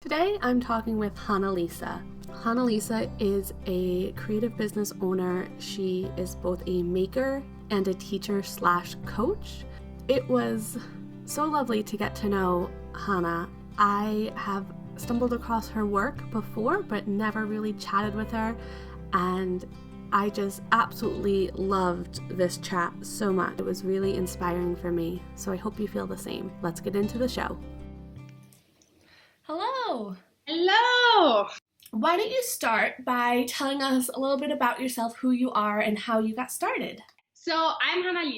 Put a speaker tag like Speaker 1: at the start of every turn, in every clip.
Speaker 1: Today I'm talking with Hanna. Hanna is a creative business owner. She is both a maker and a teacher slash coach. It was so lovely to get to know Hanna. I have stumbled across her work before, but never really chatted with her. And I just absolutely loved this chat so much. It was really inspiring for me. So I hope you feel the same. Let's get into the show. Hello.
Speaker 2: Hello.
Speaker 1: Why don't you start by telling us a little bit about yourself, who you are, and how you got started?
Speaker 2: So I'm Hanna.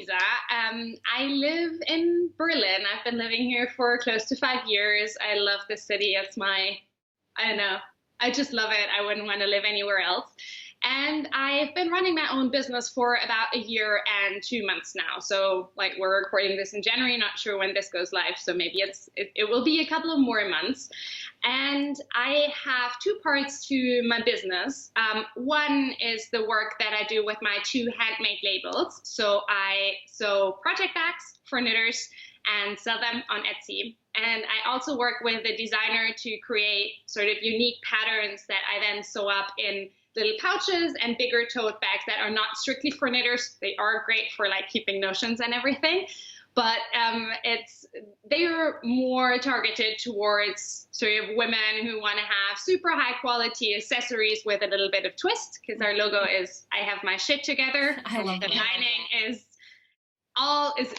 Speaker 2: I live in Berlin. I've been living here for close to 5 years. I love the city. It's I just love it. I wouldn't want to live anywhere else. And I've been running my own business for about a year and 2 months now. So we're recording this in January, not sure when this goes live. So maybe it will be a couple of more months. And I have two parts to my business. One is the work that I do with my 2 handmade labels. So I sew project bags for knitters and sell them on Etsy. And I also work with a designer to create sort of unique patterns that I then sew up in little pouches and bigger tote bags that are not strictly for knitters. They are great for keeping notions and everything, but they are more targeted towards sort of women who want to have super high quality accessories with a little bit of twist, because our logo is I have my shit together.
Speaker 1: I love
Speaker 2: the
Speaker 1: that.
Speaker 2: lining is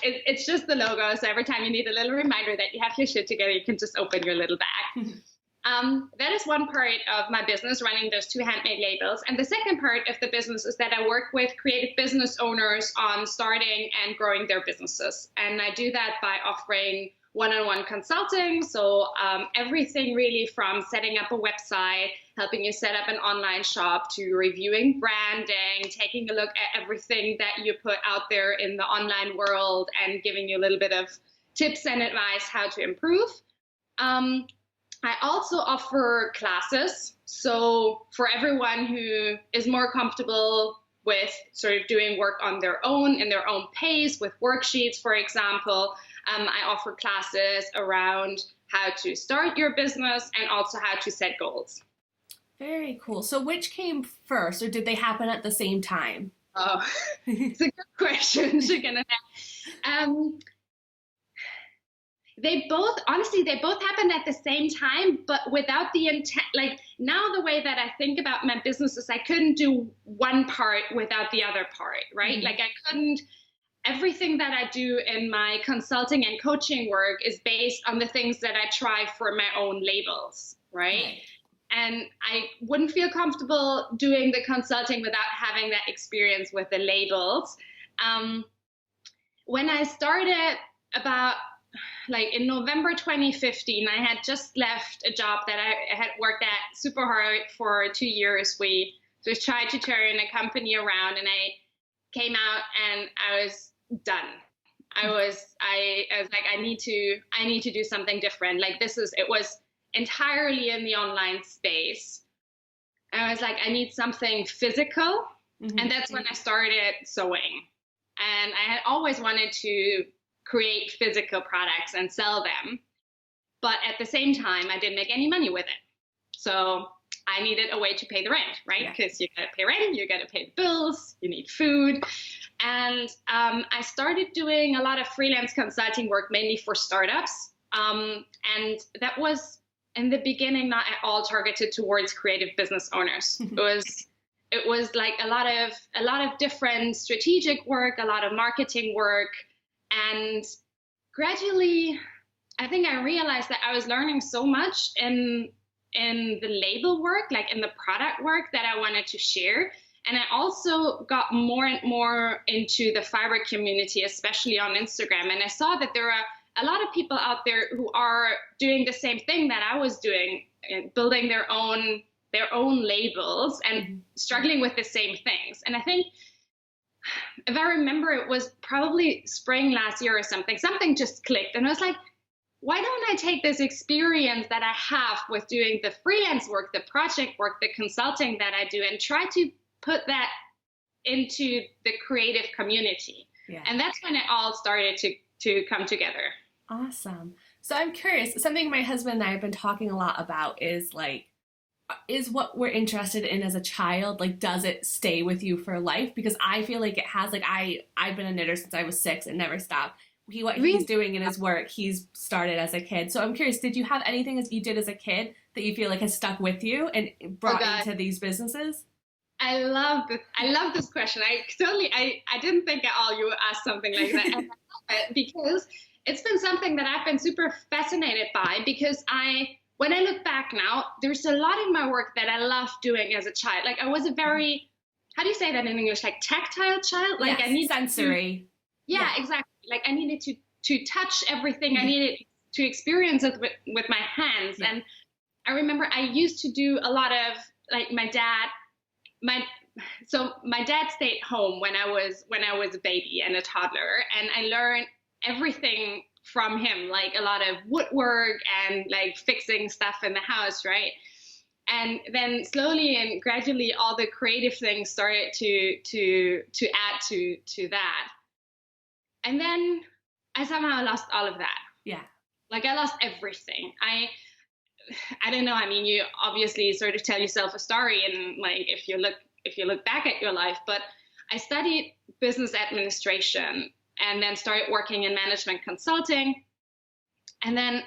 Speaker 2: it's just the logo. So every time you need a little reminder that you have your shit together, you can just open your little bag. That is one part of my business, running those 2 handmade labels. And the second part of the business is that I work with creative business owners on starting and growing their businesses. And I do that by offering one-on-one consulting. So everything really from setting up a website, helping you set up an online shop, to reviewing branding, taking a look at everything that you put out there in the online world and giving you a little bit of tips and advice how to improve. I also offer classes. So for everyone who is more comfortable with sort of doing work on their own, in their own pace, with worksheets, for example, I offer classes around how to start your business and also how to set goals.
Speaker 1: Very cool. So which came first, or did they happen at the same time?
Speaker 2: Oh, it's a good question. They both happened at the same time, but without the intent. Now the way that I think about my business is I couldn't do one part without the other part, right? Mm-hmm. Everything that I do in my consulting and coaching work is based on the things that I try for my own labels, right? And I wouldn't feel comfortable doing the consulting without having that experience with the labels. When I started in November 2015, I had just left a job that I had worked at super hard for 2 years. We just tried to turn a company around, and I came out and I was done. I was like, I need to do something different. It was entirely in the online space. And I was like, I need something physical. Mm-hmm. And that's when I started sewing. And I had always wanted to create physical products and sell them. But at the same time, I didn't make any money with it. So I needed a way to pay the rent, right? Because you got to pay rent, you got to pay the bills, you need food. And I started doing a lot of freelance consulting work, mainly for startups. And that was, in the beginning, not at all targeted towards creative business owners. It was like a lot of different strategic work, a lot of marketing work. And gradually, I think I realized that I was learning so much in the label work, in the product work, that I wanted to share. And I also got more and more into the fiber community, especially on Instagram. And I saw that there are a lot of people out there who are doing the same thing that I was doing, building their own labels and struggling with the same things. And I think, if I remember, it was probably spring last year or something just clicked. And I was like, why don't I take this experience that I have with doing the freelance work, the project work, the consulting that I do, and try to put that into the creative community? Yeah. And that's when it all started to come together.
Speaker 1: Awesome. So I'm curious, something my husband and I have been talking a lot about is like, is what we're interested in as a child, like, does it stay with you for life? Because I feel like it has. Like, I've been a knitter since I was 6 and never stopped. What he's doing in his work, he's started as a kid. So I'm curious, did you have anything as you did as a kid that you feel like has stuck with you and brought into these businesses?
Speaker 2: I love this. I love this question. I didn't think at all you would ask something like that. And I love it because it's been something that I've been super fascinated by, because when I look back now, there's a lot in my work that I loved doing as a child. Like, I was a very, how do you say that in English? Like, tactile child? Like,
Speaker 1: yes,
Speaker 2: I need
Speaker 1: sensory.
Speaker 2: Yeah, exactly. Like, I needed to touch everything. I needed to experience it with my hands. Yeah. And I remember I used to do a lot of, like, my dad stayed home when I was a baby and a toddler, and I learned everything from him, like a lot of woodwork and like fixing stuff in the house, right? And then slowly and gradually all the creative things started to add to that. And then I somehow lost all of that.
Speaker 1: Yeah.
Speaker 2: Like, I lost everything. I don't know. I mean, you obviously sort of tell yourself a story, and like, if you look back at your life, but I studied business administration and then started working in management consulting. And then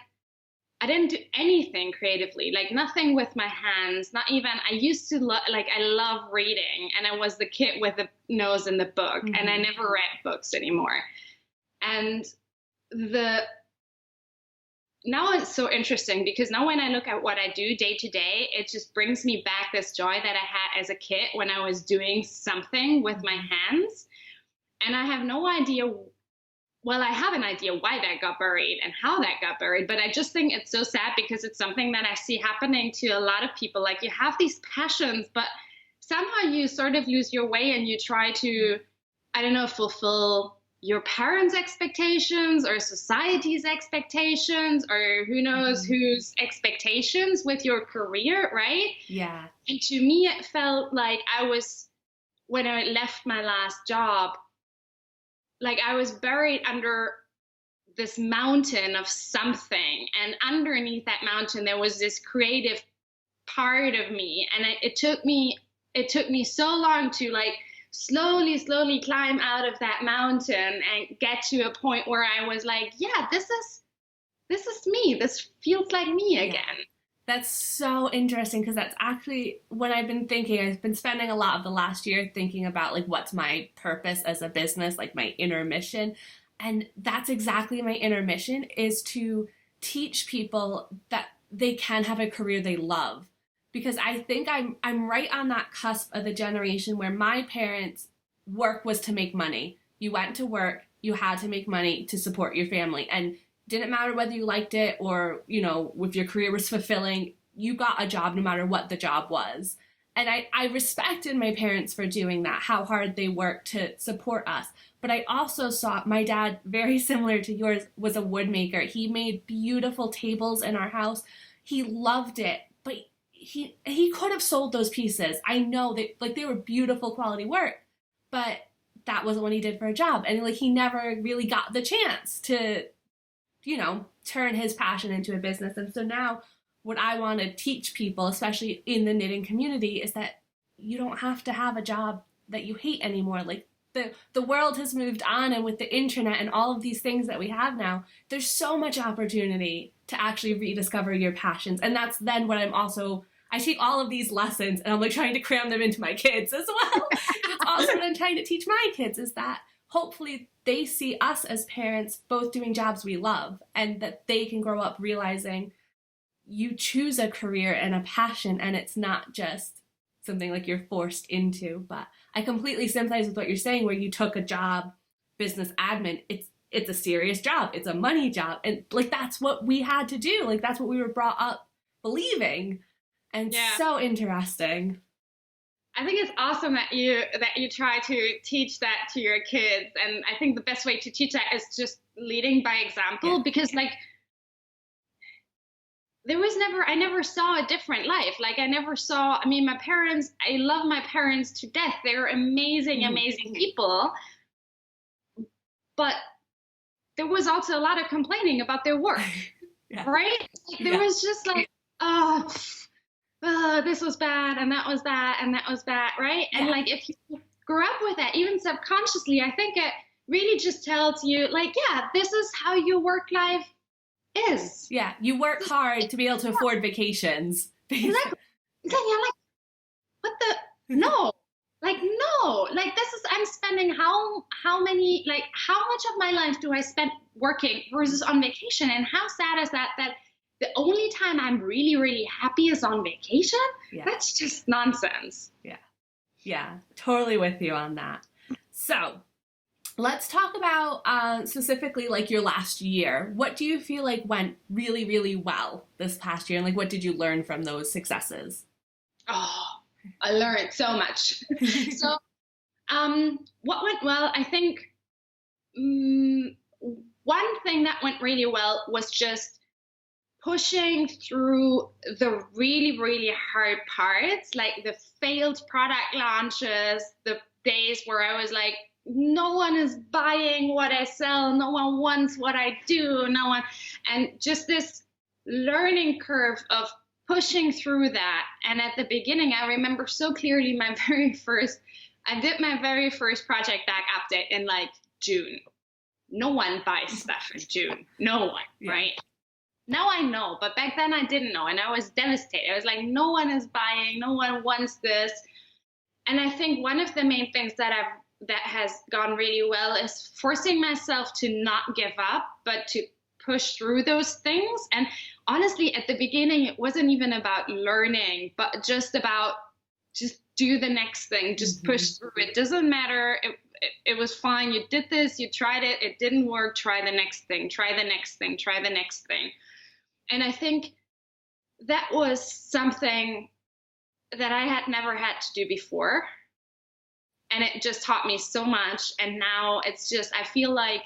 Speaker 2: I didn't do anything creatively, like nothing with my hands, not even, I used to I love reading, and I was the kid with the nose in the book, and I never read books anymore. And now it's so interesting, because now when I look at what I do day to day, it just brings me back this joy that I had as a kid when I was doing something with my hands. And I have no idea, well, I have an idea why that got buried and how that got buried, but I just think it's so sad, because it's something that I see happening to a lot of people. Like, you have these passions, but somehow you sort of lose your way, and you try to, I don't know, fulfill your parents' expectations or society's expectations, or who knows whose expectations with your career, right?
Speaker 1: Yeah.
Speaker 2: And to me, it felt like when I left my last job, like I was buried under this mountain of something. And underneath that mountain, there was this creative part of me. And it took me so long to like slowly climb out of that mountain and get to a point where I was like, yeah, this is me. This feels like me again.
Speaker 1: That's so interesting, because that's actually what I've been thinking. I've been spending a lot of the last year thinking about like, what's my purpose as a business, like my inner mission. And that's exactly my inner mission, is to teach people that they can have a career they love. Because I think I'm right on that cusp of the generation where my parents' work was to make money. You went to work, you had to make money to support your family. And didn't matter whether you liked it or, you know, if your career was fulfilling, you got a job no matter what the job was. And I respected my parents for doing that, how hard they worked to support us. But I also saw my dad, very similar to yours, was a wood maker. He made beautiful tables in our house. He loved it, but he could have sold those pieces. I know that like they were beautiful quality work, but that wasn't what he did for a job. And like he never really got the chance to, you know, turn his passion into a business. And so now what I want to teach people, especially in the knitting community, is that you don't have to have a job that you hate anymore. Like the world has moved on, and with the internet and all of these things that we have now, there's so much opportunity to actually rediscover your passions. And that's then what I take all of these lessons and I'm like trying to cram them into my kids as well. It's also what I'm trying to teach my kids, is that hopefully they see us as parents both doing jobs we love, and that they can grow up realizing you choose a career and a passion, and it's not just something like you're forced into. But I completely sympathize with what you're saying, where you took a job, business admin. It's a serious job. It's a money job. And like, that's what we had to do. Like, that's what we were brought up believing. And so interesting.
Speaker 2: I think it's awesome that you try to teach that to your kids. And I think the best way to teach that is just leading by example, because like I never saw a different life. Like I love my parents to death. They're amazing people. But there was also a lot of complaining about their work. right? Like, there was just like, oh, this was bad, and that was bad, and that was bad, right? And like, if you grew up with that, even subconsciously, I think it really just tells you, like, yeah, this is how your work life is.
Speaker 3: Yeah, you work hard to be able to afford vacations.
Speaker 2: Exactly. You're like, what the? No. Like, no. Like, this is, I'm spending how many, like, how much of my life do I spend working versus on vacation? And how sad is that the only time I'm really, really happy is on vacation? Yeah. That's just nonsense.
Speaker 3: Yeah. Yeah, totally with you on that. So let's talk about specifically like your last year. What do you feel like went really, really well this past year? And like, what did you learn from those successes?
Speaker 2: Oh, I learned so much. So what went well, I think one thing that went really well was just pushing through the really, really hard parts, like the failed product launches, the days where I was like, no one is buying what I sell, no one wants what I do, no one, and just this learning curve of pushing through that. And at the beginning, I remember so clearly I did my very first project back update in like June. No one buys stuff in June, no one, right? Now I know, but back then I didn't know, and I was devastated. I was like, no one is buying, no one wants this. And I think one of the main things that has gone really well is forcing myself to not give up, but to push through those things. And honestly, at the beginning, it wasn't even about learning, but just about just do the next thing, just push through. It doesn't matter. It was fine. You did this, you tried it, it didn't work. Try the next thing, try the next thing, try the next thing. And I think that was something that I had never had to do before. And it just taught me so much. And now it's just, I feel like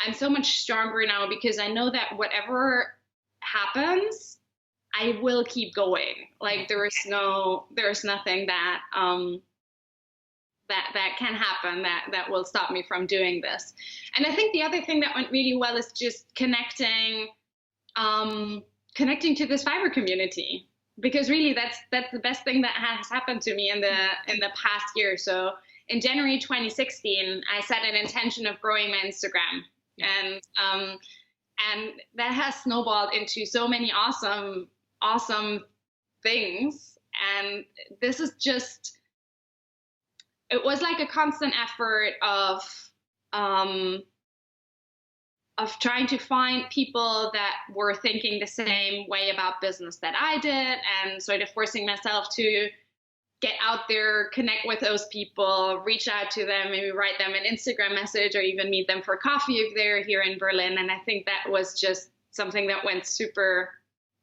Speaker 2: I'm so much stronger now because I know that whatever happens, I will keep going. Like there's nothing that that can happen that will stop me from doing this. And I think the other thing that went really well is just connecting to this Fiverr community, because really that's the best thing that has happened to me in the past year. So in January 2016, I set an intention of growing my Instagram, and that has snowballed into so many awesome things. And this is just, it was like a constant effort of trying to find people that were thinking the same way about business that I did, and sort of forcing myself to get out there, connect with those people, reach out to them, maybe write them an Instagram message or even meet them for coffee if they're here in Berlin. And I think that was just something that went super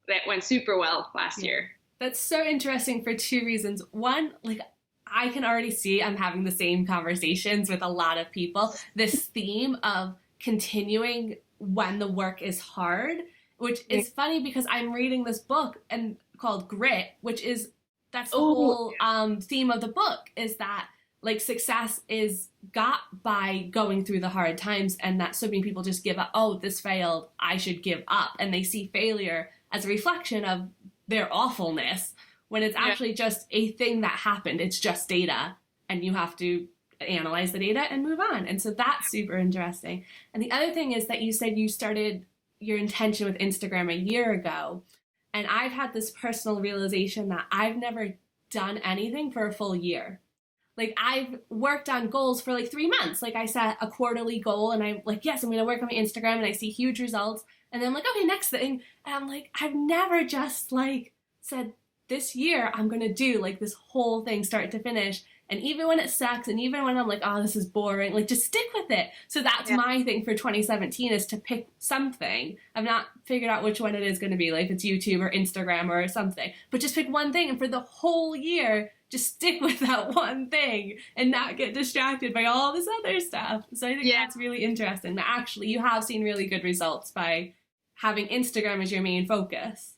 Speaker 2: well last year.
Speaker 3: That's so interesting for two reasons. One, like I can already see I'm having the same conversations with a lot of people. This theme of continuing when the work is hard, which is funny because I'm reading this book called Grit, that's the whole theme of the book, is that like success is got by going through the hard times, and that so many people just give up. Oh, this failed, I should give up. And they see failure as a reflection of their awfulness, when it's actually just a thing that happened. It's just data, and you have to analyze the data and move on. And so that's super interesting. And the other thing is that you said you started your intention with Instagram a year ago. And I've had this personal realization that I've never done anything for a full year. Like I've worked on goals for like 3 months. Like I set a quarterly goal and I'm like, yes, I'm going to work on my Instagram, and I see huge results. And then I'm like, okay, next thing. And I'm like, I've never just like said, this year I'm going to do like this whole thing start to finish. And even when it sucks, and even when I'm like, oh, this is boring, like just stick with it. So that's my thing for 2017, is to pick something. I've not figured out which one it is going to be, like if it's YouTube or Instagram or something, but just pick one thing. And for the whole year, just stick with that one thing and not get distracted by all this other stuff. So I think that's really interesting, that actually you have seen really good results by having Instagram as your main focus.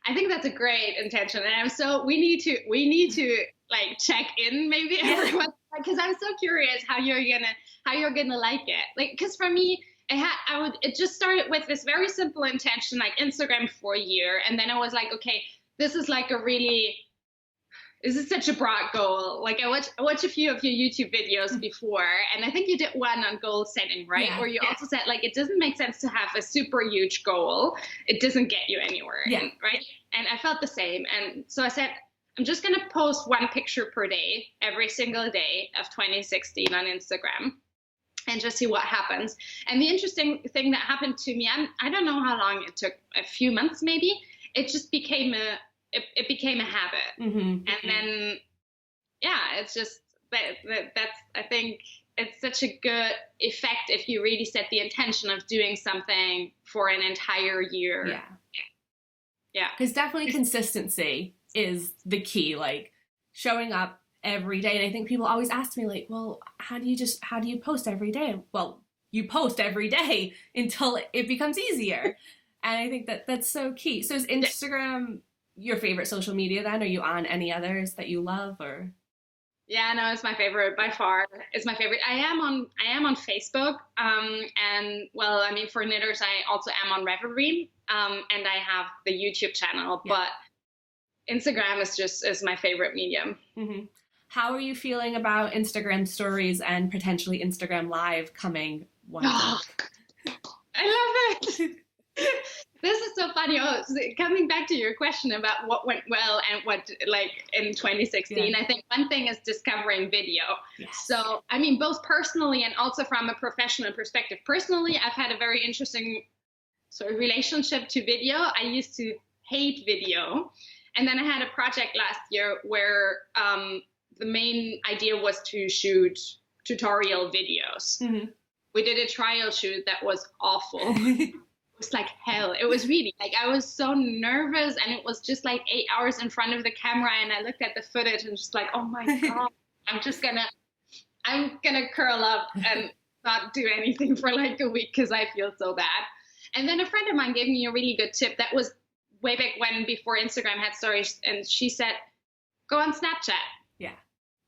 Speaker 2: I think that's a great intention. And we need to like check in maybe everyone, because I'm so curious how you're gonna like it. Like, because for me, it just started with this very simple intention, like Instagram for a year. And then I was like, okay, this is like this is such a broad goal. Like I watched a few of your YouTube videos before, and I think you did one on goal setting, right?
Speaker 3: Yeah,
Speaker 2: Where you also said like, it doesn't make sense to have a super huge goal. It doesn't get you anywhere, right? And I felt the same. And so I said, I'm just going to post one picture per day, every single day of 2016 on Instagram, and just see what happens. And the interesting thing that happened to me, I don't know how long it took, a few months maybe, it just became it became a habit. And then, it's just, that's, I think it's such a good effect if you really set the intention of doing something for an entire year. Yeah.
Speaker 3: Because definitely consistency is the key, like showing up every day. And I think people always ask me like, well, how do you post every day? Well, you post every day until it becomes easier. And I think that's so key. So is Instagram your favorite social media then? Are you on any others that you love, or?
Speaker 2: Yeah, no, it's my favorite by far. It's my favorite. I am on Facebook. And well, I mean, for knitters, I also am on Revelry. And I have the YouTube channel, but Instagram is my favorite medium.
Speaker 3: How are you feeling about Instagram stories and potentially Instagram Live coming one week?
Speaker 2: I love it. This is so funny. Coming back to your question about what went well and what, like, in 2016, I think one thing is discovering video. So, I mean, both personally and also from a professional perspective. Personally, I've had a very interesting sort of relationship to video. I used to hate video. And then I had a project last year where the main idea was to shoot tutorial videos. We did a trial shoot that was awful. It was like hell. It was really like, I was so nervous, and it was just like 8 hours in front of the camera, and I looked at the footage and just like, oh my God, I'm gonna curl up and not do anything for like a week because I feel so bad. And then a friend of mine gave me a really good tip that was way back when, before Instagram had stories, and she said, go on Snapchat.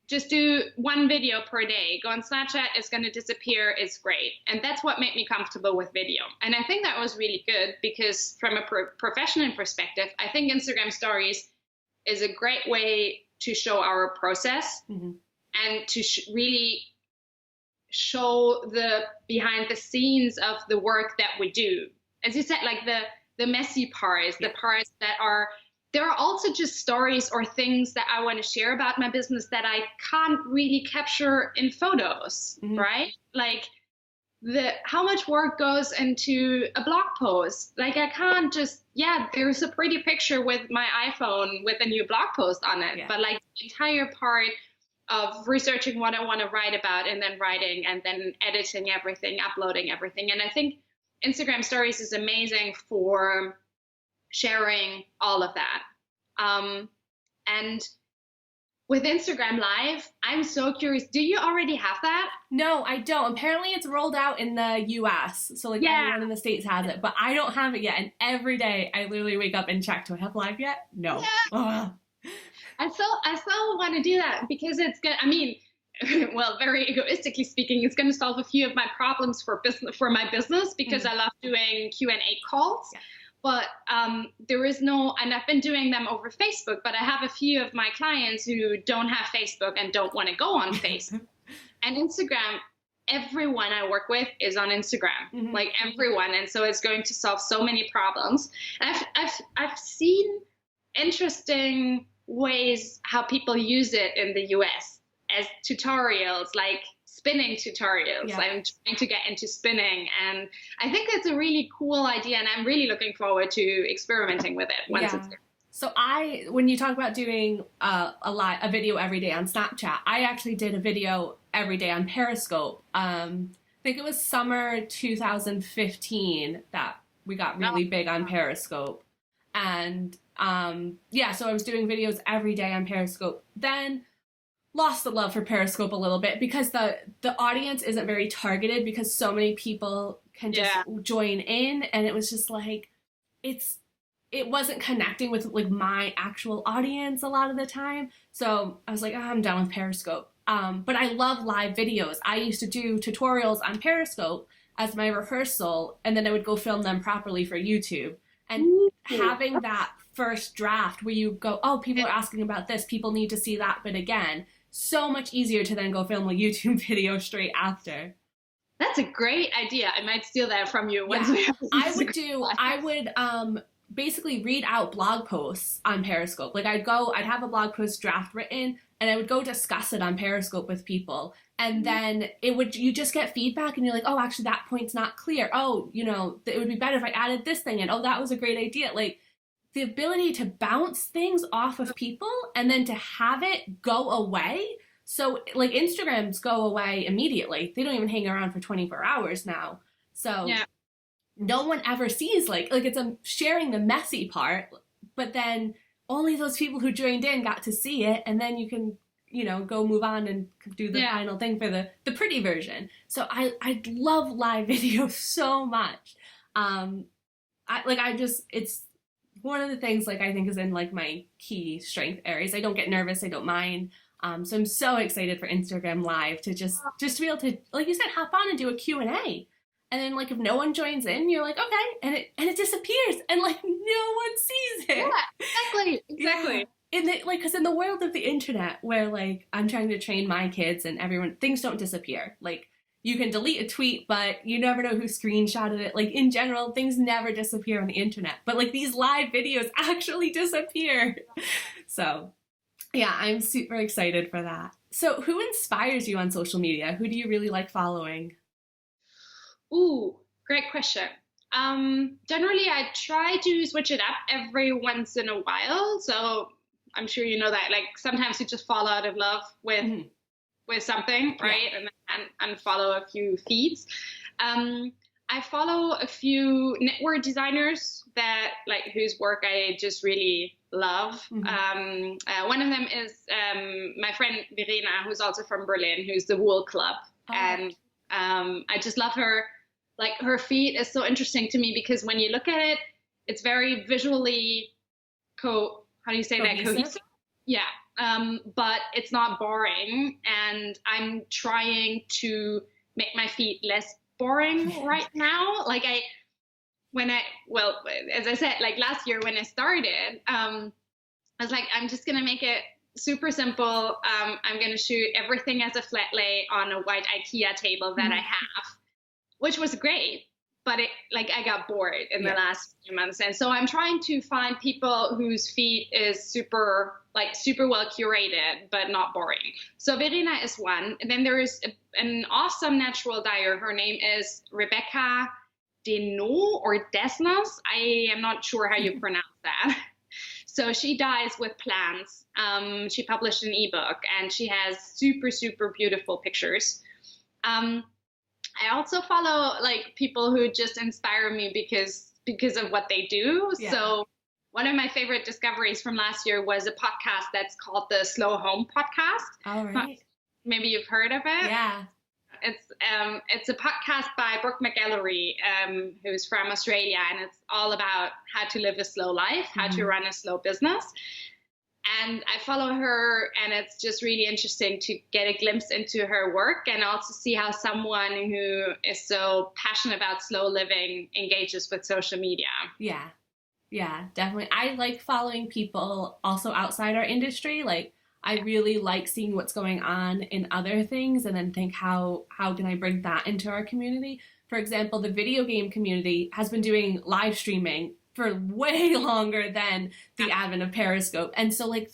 Speaker 2: Just do one video per day. Go on Snapchat, it's going to disappear. It's great. And that's what made me comfortable with video. And I think that was really good because from a professional perspective, I think Instagram stories is a great way to show our process and to really show the behind the scenes of the work that we do. As you said, like the messy parts, the parts that are, there are also just stories or things that I want to share about my business that I can't really capture in photos, right? Like how much work goes into a blog post. Like I can't just, there's a pretty picture with my iPhone with a new blog post on it, but like the entire part of researching what I want to write about and then writing and then editing everything, uploading everything. And I think Instagram stories is amazing for sharing all of that. And with Instagram Live, I'm so curious. Do you already have that?
Speaker 3: No, I don't. Apparently it's rolled out in the US. So like everyone in the States has it, but I don't have it yet. And every day I literally wake up and check, do I have Live yet? No.
Speaker 2: I so want to do that because it's good. I mean, well, very egoistically speaking, it's going to solve a few of my problems for my business because I love doing Q&A calls. But there is no, and I've been doing them over Facebook, but I have a few of my clients who don't have Facebook and don't want to go on Facebook. And Instagram, everyone I work with is on Instagram, like everyone. And so it's going to solve so many problems. And I've seen interesting ways how people use it in the US as tutorials, like spinning tutorials. I'm trying to get into spinning, and I think it's a really cool idea, and I'm really looking forward to experimenting with it once it's there.
Speaker 3: So when you talk about doing a video every day on Snapchat, I actually did a video every day on Periscope. I think it was summer 2015 that we got really big on Periscope. And so I was doing videos every day on Periscope. Then lost the love for Periscope a little bit because the audience isn't very targeted because so many people can just join in, and it was just like it wasn't connecting with like my actual audience a lot of the time. So I was like, I'm done with Periscope. But I love live videos. I used to do tutorials on Periscope as my rehearsal, and then I would go film them properly for YouTube. And having that first draft where you go, oh, people are asking about this, people need to see that bit again, so much easier to then go film a YouTube video straight after.
Speaker 2: That's a great idea. I might steal that from you once we have
Speaker 3: I would basically read out blog posts on Periscope. Like I'd have a blog post draft written, and I would go discuss it on Periscope with people. And then you just get feedback, and you're like, oh, actually that point's not clear. Oh, it would be better if I added this thing in. Oh, that was a great idea. Like the ability to bounce things off of people and then to have it go away. So like Instagrams go away immediately. They don't even hang around for 24 hours now. So no one ever sees like it's sharing the messy part, but then only those people who joined in got to see it, and then you can go move on and do the final thing for the pretty version. So I love live video so much. It's one of the things I think is in my key strength areas. I don't get nervous. I don't mind. So I'm so excited for Instagram Live to just to be able to, like you said, hop on and do a Q&A. And then if no one joins in, you're like, okay, and it disappears, and no one sees it.
Speaker 2: Yeah, exactly.
Speaker 3: Yeah. Because in the world of the internet, where I'm trying to train my kids and everyone, things don't disappear. You can delete a tweet, but you never know who screenshotted it. In general, things never disappear on the internet. But these live videos actually disappear. So yeah, I'm super excited for that. So who inspires you on social media? Who do you really like following?
Speaker 2: Ooh, great question. Generally, I try to switch it up every once in a while. So I'm sure you know that. Sometimes you just fall out of love with something, right? Yeah. And unfollow a few feeds. I follow a few knitwear designers that whose work I just really love. Mm-hmm. One of them is my friend Verena, who's also from Berlin, who's the Wool Club, and I just love her. Her feed is so interesting to me because when you look at it, it's very visually cohesive. Yeah. But it's not boring, and I'm trying to make my feed less boring right now. As I said, last year when I started, I was I'm just going to make it super simple. I'm going to shoot everything as a flat lay on a white IKEA table that I have, which was great. But I got bored in the last few months. And so I'm trying to find people whose feed is super well curated, but not boring. So Verena is one. And then there is an awesome natural dyer. Her name is Rebecca Desnos or Desnos. I am not sure how you pronounce that. So she dyes with plants. She published an ebook, and she has super, super beautiful pictures. I also follow people who just inspire me because of what they do. Yeah. So one of my favorite discoveries from last year was a podcast that's called the Slow Home Podcast.
Speaker 3: All right.
Speaker 2: Maybe you've heard of it.
Speaker 3: Yeah.
Speaker 2: It's a podcast by Brooke McEllery, who's from Australia, and it's all about how to live a slow life, how to run a slow business. And I follow her, and it's just really interesting to get a glimpse into her work and also see how someone who is so passionate about slow living engages with social media.
Speaker 3: Yeah, definitely. I like following people also outside our industry. I really like seeing what's going on in other things and then think how can I bring that into our community? For example, the video game community has been doing live streaming for way longer than the advent of Periscope. And so way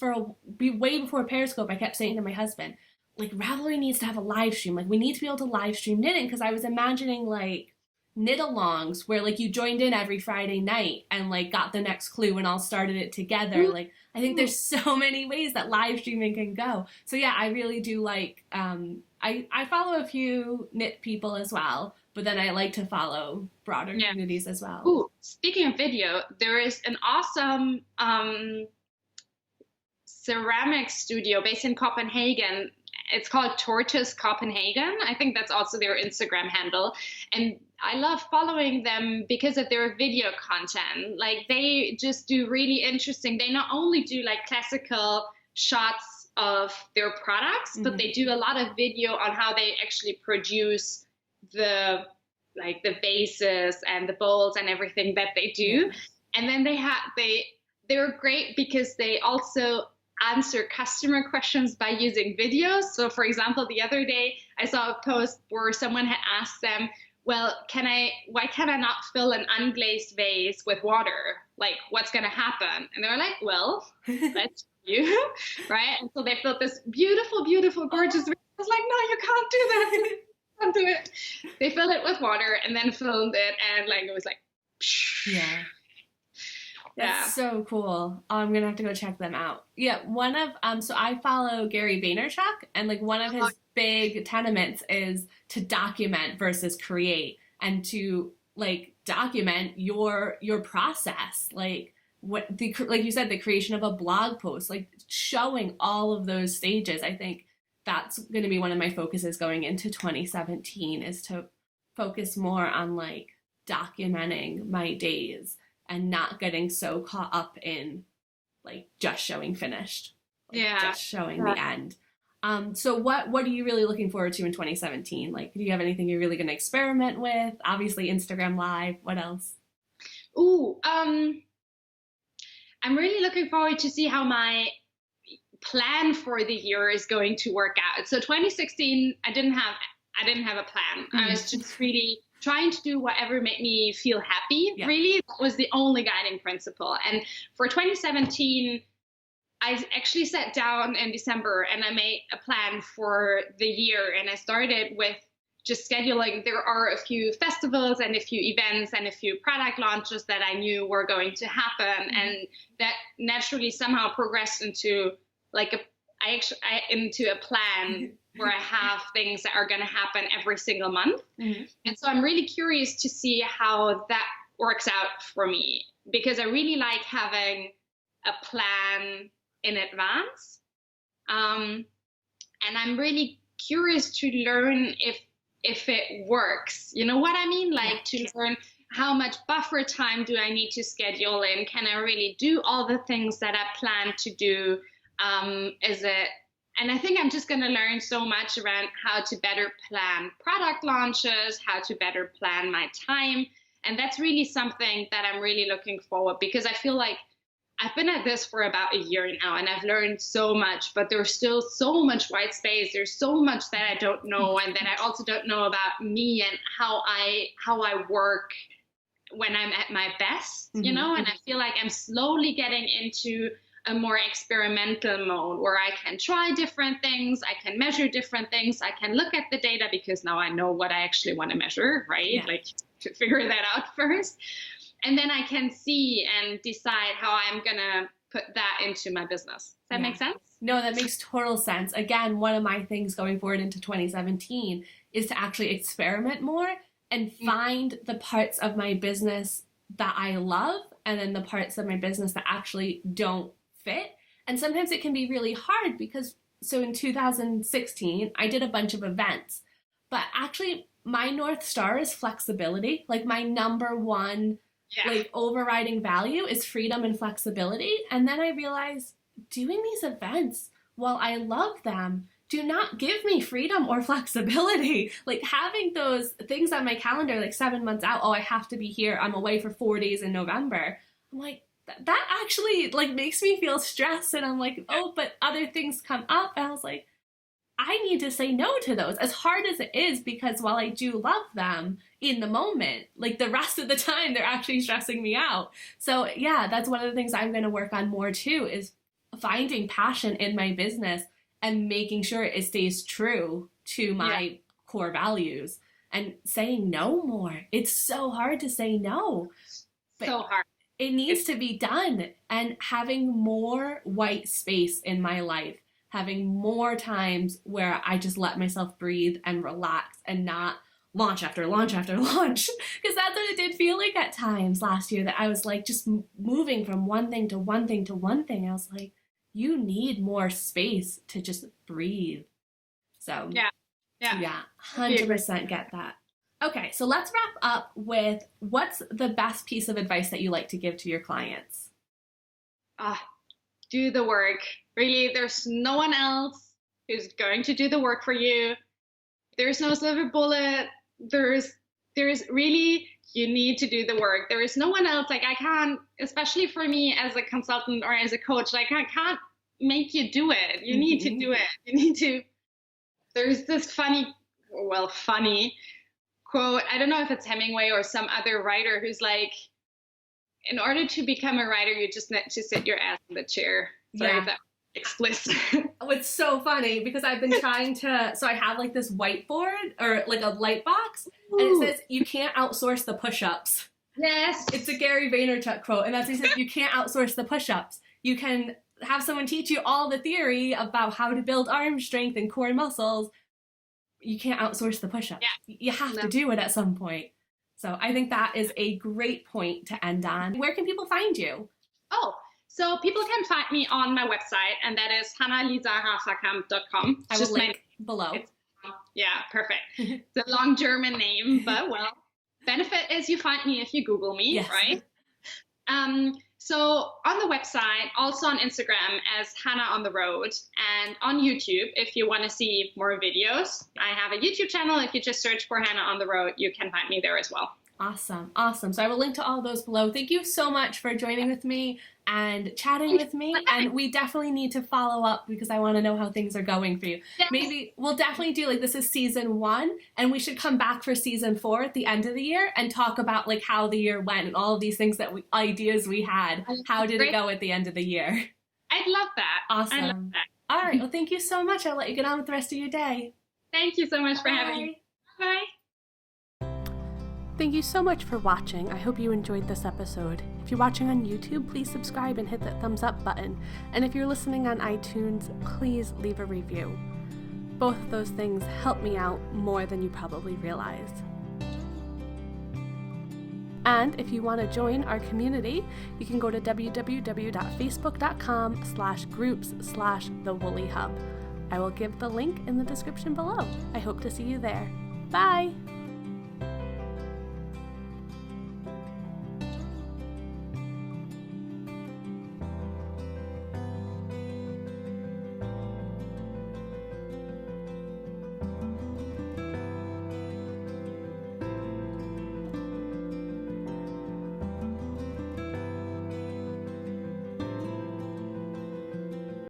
Speaker 3: before Periscope, I kept saying to my husband, Ravelry needs to have a live stream. We need to be able to live stream knitting, because I was imagining knit-alongs where you joined in every Friday night and got the next clue and all started it together. I think there's so many ways that live streaming can go. So yeah, I really do I follow a few knit people as well, but then I like to follow broader communities as well.
Speaker 2: Ooh, speaking of video, there is an awesome ceramic studio based in Copenhagen. It's called Tortoise Copenhagen. I think that's also their Instagram handle. And I love following them because of their video content. They just do really interesting. They not only do classical shots of their products, but they do a lot of video on how they actually produce the like the vases and the bowls and everything that they do. And then they were great because they also answer customer questions by using videos. So for example, the other day I saw a post where someone had asked them, well, why can I not fill an unglazed vase with water? Like, what's going to happen? And they were like, well, that's you, right? And so they filled this beautiful, beautiful, gorgeous vase. I was like, no, you can't do that. You can't do it. They filled it with water and then filmed it, and like it was like,
Speaker 3: yeah. That's so cool. I'm gonna have to go check them out. Yeah, one of so I follow Gary Vaynerchuk, and like one of his big tenements is to document versus create, and to like document your process, like like you said, the creation of a blog post, like showing all of those stages. I think that's going to be one of my focuses going into 2017, is to focus more on like documenting my days and not getting so caught up in like just showing finished, like just showing the end. So what are you really looking forward to in 2017? Like, do you have anything you're really going to experiment with? Obviously Instagram Live. What else?
Speaker 2: I'm really looking forward to see how my plan for the year is going to work out. So 2016, I didn't have a plan. I was just really trying to do whatever made me feel happy. Really, that was the only guiding principle. And for 2017, I actually sat down in December and I made a plan for the year. And I started with just scheduling. There are a few festivals and a few events and a few product launches that I knew were going to happen. And that naturally somehow progressed into like into a plan where I have things that are going to happen every single month. And so I'm really curious to see how that works out for me, because I really like having a plan in advance. And I'm really curious to learn if it works. You know what I mean? Like to learn how much buffer time do I need to schedule in? Can I really do all the things that I plan to do? And I think I'm just going to learn so much around how to better plan product launches, how to better plan my time. And that's really something that I'm really looking forward, because I feel like I've been at this for about a year now and I've learned so much, but there's still so much white space. There's so much that I don't know, and that I also don't know about me and how I work when I'm at my best, you know. And I feel like I'm slowly getting into a more experimental mode where I can try different things, I can measure different things, I can look at the data, because now I know what I actually want to measure, right? Like to figure that out first. And then I can see and decide how I'm going to put that into my business. Does that make sense?
Speaker 3: No, that makes total sense. Again, one of my things going forward into 2017 is to actually experiment more and find the parts of my business that I love, and then the parts of my business that actually don't fit. And sometimes it can be really hard, because so in 2016 I did a bunch of events, but actually my North Star is flexibility. Like my number one like overriding value is freedom and flexibility. And then I realized doing these events, while I love them, do not give me freedom or flexibility. Like having those things on my calendar, like 7 months out, I have to be here, I'm away for 4 days in November. I'm like, that actually like makes me feel stressed. And I'm like, but other things come up. And I was like, I need to say no to those, as hard as it is, because while I do love them in the moment, like the rest of the time, they're actually stressing me out. So yeah, that's one of the things I'm going to work on more too, is finding passion in my business and making sure it stays true to my core values, and saying no more. It's so hard to say no.
Speaker 2: So hard.
Speaker 3: It needs to be done. And having more white space in my life, having more times where I just let myself breathe and relax and not launch after launch after launch. Because that's what it did feel like at times last year, that I was like just moving from one thing to one thing to one thing. I was like, you need more space to just breathe. So yeah, 100% get that. Okay, so let's wrap up with, what's the best piece of advice that you like to give to your clients?
Speaker 2: Do the work. Really, there's no one else who's going to do the work for you. There's no silver bullet. There's there's really, you need to do the work. There is no one else. Like I can't, especially for me as a consultant or as a coach, like I can't make you do it. You need to do it. You need to. There's this funny quote. I don't know if it's Hemingway or some other writer who's like, in order to become a writer, you just need to sit your ass in the chair. Sorry if that was explicit.
Speaker 3: Oh, it's so funny because I've been trying to, so I have like this whiteboard or like a light box, and it says, you can't outsource the push-ups.
Speaker 2: Yes.
Speaker 3: It's a Gary Vaynerchuk quote, and that's what he says, you can't outsource the push-ups. You can have someone teach you all the theory about how to build arm strength and core muscles. You can't outsource the push-ups. Yeah. You have to do it at some point. So I think that is a great point to end on. Where can people find you?
Speaker 2: Oh, so people can find me on my website, and that is hannalisahaferkamp.com.
Speaker 3: I will link below.
Speaker 2: Yeah, perfect. It's a long German name, but well, benefit is you find me if you Google me, right? So on the website, also on Instagram as Hanna on the Road, and on YouTube, if you want to see more videos, I have a YouTube channel. If you just search for Hanna on the Road, you can find me there as well.
Speaker 3: Awesome. Awesome. So I will link to all those below. Thank you so much for joining with me and chatting with me. And we definitely need to follow up because I want to know how things are going for you. Yes. Maybe we'll definitely do like, this is season 1, and we should come back for season 4 at the end of the year and talk about like how the year went and all of these things that ideas we had. How did it go at the end of the year?
Speaker 2: I'd love that.
Speaker 3: Awesome.
Speaker 2: I love that.
Speaker 3: All right. Well, thank you so much. I'll let you get on with the rest of your day.
Speaker 2: Thank you so much for having me. Bye.
Speaker 1: Thank you so much for watching. I hope you enjoyed this episode. If you're watching on YouTube, please subscribe and hit that thumbs up button. And if you're listening on iTunes, please leave a review. Both of those things help me out more than you probably realize. And if you want to join our community, you can go to www.facebook.com/groups/The Woolly Hub. I will give the link in the description below. I hope to see you there. Bye!